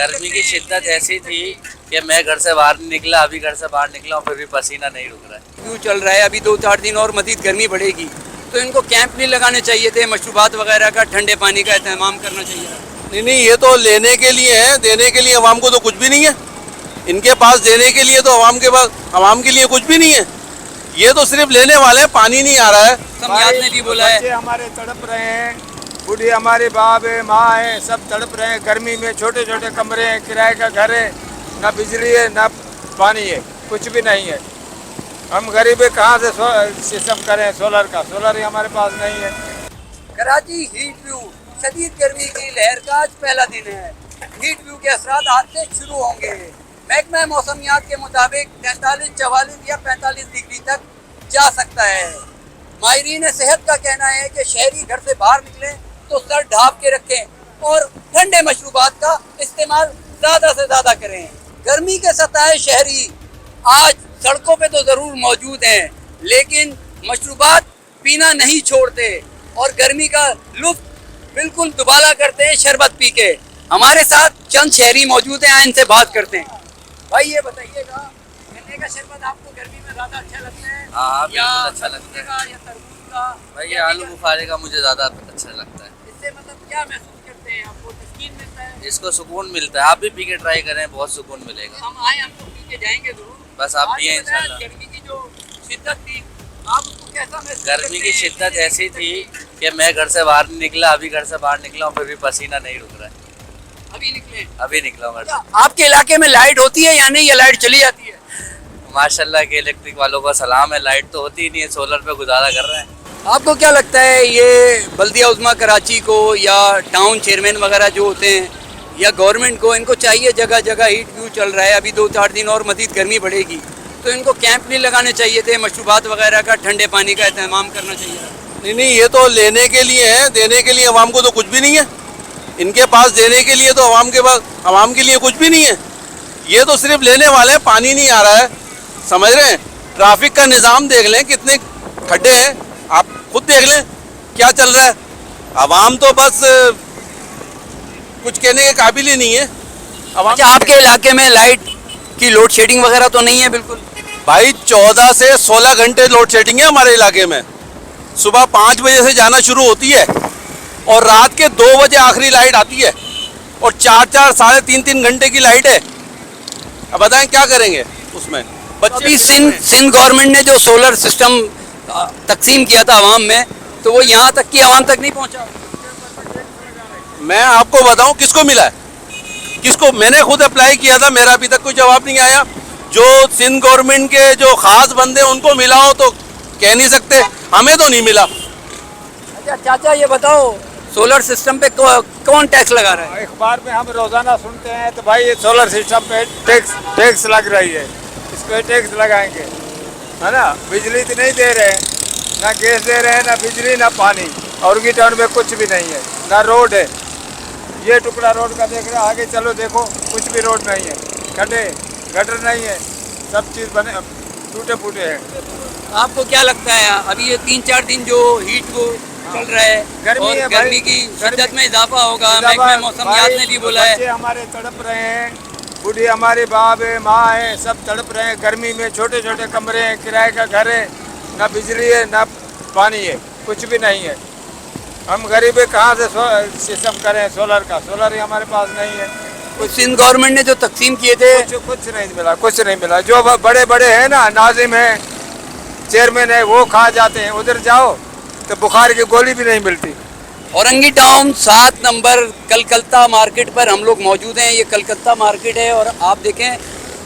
गर्मी की शिद्दत ऐसी थी कि मैं घर से बाहर नहीं निकला, अभी घर से बाहर निकला हूँ फिर भी पसीना नहीं रुक रहा है। क्यों चल रहा है, अभी 2-4 दिन और मजीद गर्मी बढ़ेगी, तो इनको कैंप नहीं लगाने चाहिए थे, मशरूबात वगैरह का ठंडे पानी का इंतजाम करना चाहिए था। नहीं, ये तो लेने के लिए है, देने के लिए अवाम को तो कुछ भी नहीं है। इनके पास देने के लिए तो अवाम के पास अवाम के लिए कुछ भी नहीं है। ये तो सिर्फ लेने वाले हैं, पानी नहीं आ रहा है। समझात ने भी बोला है, बच्चे हमारे तड़प रहे हैं, बूढ़ी हमारे बाप है, माँ है, सब तड़प रहे हैं गर्मी में। छोटे छोटे कमरे हैं, किराए का घर है, ना बिजली है ना पानी है, कुछ भी नहीं है। हम गरीब है, कहाँ से सिस्टम करें सोलर का? सोलर ही हमारे पास नहीं है। कराची हीट व्यू, शदीद गर्मी की लहर का आज पहला दिन है। हीट व्यू के असरात आज से शुरू होंगे। महकमा मौसमियात के मुताबिक 43, 44 या 45 डिग्री तक जा सकता है। माहिरीन सेहत का कहना है कि शहरी घर से बाहर निकलें तो सर ढाँप के रखें और ठंडे मशरूबात का इस्तेमाल ज़्यादा से ज़्यादा करें। गर्मी के सताए शहरी आज सड़कों पे तो ज़रूर मौजूद हैं, लेकिन मशरूबात पीना नहीं छोड़ते और गर्मी का लुत्फ बिल्कुल दुबाला करते हैं शरबत पी के। हमारे साथ चंद शहरी मौजूद हैं, इनसे बात करते हैं। भाई ये बताइएगा, गन्ने का शरबत आपको गर्मी में ज़्यादा अच्छा लगता है? हाँ, या बिल्कुल अच्छा लगता है। या तरबूज का? भाई ये आलू बुखारे का मुझे ज़्यादा अच्छा लगता है। इससे मतलब क्या महसूस करते हैं, आपको तस्कीन मिलता है? इसको सुकून मिलता है, आप भी पी के ट्राई करें, बहुत सुकून मिलेगा। हम आए, हम तो पी के जाएंगे जरूर। बस आप आज पिए बताया, इंशाल्लाह। गर्मी की जो शिद्दत थी, आप उसको कैसा महसूस गर्मी करते की हैं? शिद्दत ऐसी थी कि मैं घर से बाहर नहीं निकला, अभी घर से बाहर निकला हूँ फिर भी पसीना नहीं रुक रहा है। अभी निकले? अभी निकला हूँ घर से। आपके इलाके में लाइट होती है या नहीं, या लाइट चली जाती है? माशाल्लाह के इलेक्ट्रिक वालों का सलाम है, लाइट तो होती ही नहीं है, सोलर पे गुजारा कर रहे हैं। आपको क्या लगता है, ये बल्दिया उज़्मा कराची को या टाउन चेयरमैन वगैरह जो होते हैं या गवर्नमेंट को, इनको चाहिए, जगह जगह हीट व्यू चल रहा है, अभी 2-4 दिन और मजीद गर्मी बढ़ेगी, तो इनको कैंप नहीं लगाने चाहिए थे, मशरूबात वगैरह का ठंडे पानी का इंतजाम करना चाहिए था। नहीं, ये तो लेने के लिए है, देने के लिए अवाम को तो कुछ भी नहीं है। इनके पास देने के लिए तो अवाम के पास अवाम के लिए कुछ भी नहीं है। ये तो सिर्फ लेने वाले हैं, पानी नहीं आ रहा है। समझ रहे हैं? ट्रैफिक का निज़ाम देख लें, कितने खड्डे हैं, आप खुद देख लें क्या चल रहा है। अवाम तो बस कुछ कहने के काबिल ही नहीं है। अवाम अच्छा, आपके इलाके में लाइट की लोड शेडिंग वगैरह तो नहीं है? बिल्कुल भाई 14 से 16 घंटे लोड शेडिंग है हमारे इलाके में। सुबह 5 बजे से जाना शुरू होती है और रात के 2 बजे आखिरी लाइट आती है और 4-4 साढ़े 3-3 घंटे की लाइट है। अब बताएं क्या करेंगे उसमें? अभी सिंध गवर्नमेंट ने जो सोलर सिस्टम तकसीम किया था आवाम में, तो वो यहाँ तक की आवाम तक नहीं पहुँचा। मैं आपको बताऊं किसको मिला है, किसको? मैंने खुद अप्लाई किया था, मेरा अभी तक कोई जवाब नहीं आया। जो सिंध गवर्नमेंट के जो खास बंदे उनको मिला हो तो कह नहीं सकते, हमें तो नहीं मिला। अच्छा चाचा, ये बताओ, सोलर सिस्टम पे कौन टैक्स लगा रहा है? अखबार में हम रोजाना सुनते हैं तो भाई ये सोलर सिस्टम पे टैक्स लग रही है, इस पे टैक्स लगाएंगे, है ना। बिजली तो नहीं दे रहे हैं, ना गैस दे रहे हैं, ना बिजली ना पानी, और की टाउन में कुछ भी नहीं है, ना रोड है। ये टुकड़ा रोड का देख रहे हैं, आगे चलो देखो कुछ भी रोड नहीं है, खड्डे गटर नहीं है, सब चीज़ बने टूटे फूटे हैं। आपको क्या लगता है, अभी ये 3-4 दिन जो हीट वो चल रहा है, गर्मी और है भाई, गर्मी की शिद्दत में इजाफा होगा, महकमा मौसमियात ने भी बोला है। बच्चे हमारे तड़प रहे हैं, बूढ़ी हमारे बाप है, माँ है, सब तड़प रहे हैं गर्मी में। छोटे छोटे कमरे हैं, किराए का घर है, ना बिजली है ना पानी है, कुछ भी नहीं है। हम गरीब है, कहाँ से सिस्टम करें सोलर का? सोलर ही हमारे पास नहीं है। कुछ सिंध गवर्नमेंट ने जो तकसीम किए थे, कुछ नहीं मिला, कुछ नहीं मिला। जो बड़े बड़े हैं ना, नाजिम है, चेयरमैन है, वो खा जाते हैं। उधर जाओ तो बुखार की गोली भी नहीं मिलती। Orangi town 7 number Calcutta market पर हम लोग मौजूद हैं। ये कलकत्ता मार्केट है और आप देखें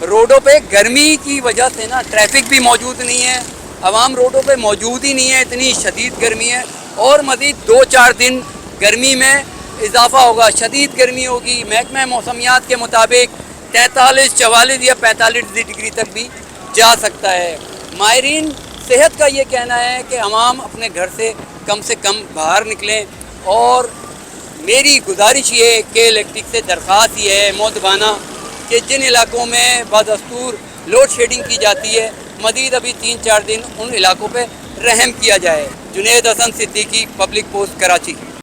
रोडों पे गर्मी की वजह से ना ट्रैफिक भी मौजूद नहीं है, आवाम रोडों पे मौजूद ही नहीं है, इतनी शदीद गर्मी है। और मज़ीद 2-4 दिन गर्मी में इजाफा होगा, शदीद गर्मी होगी। महकमा मौसमियात के मुताबिक 43, 44 या 45 डिग्री तक भी जा सकता है। माहिरीन सेहत का ये कहना है कि आवाम अपने घर से कम बाहर निकलें, और मेरी गुजारिश ये है कि इलेक्ट्रिक से दरख्वास्त ये है मोदबाना कि जिन इलाकों में बदस्तूर लोड शेडिंग की जाती है, मज़ीद अभी 3-4 दिन उन इलाकों पर रहम किया जाए। Junaid Hasan Siddiqui, public post, Karachi.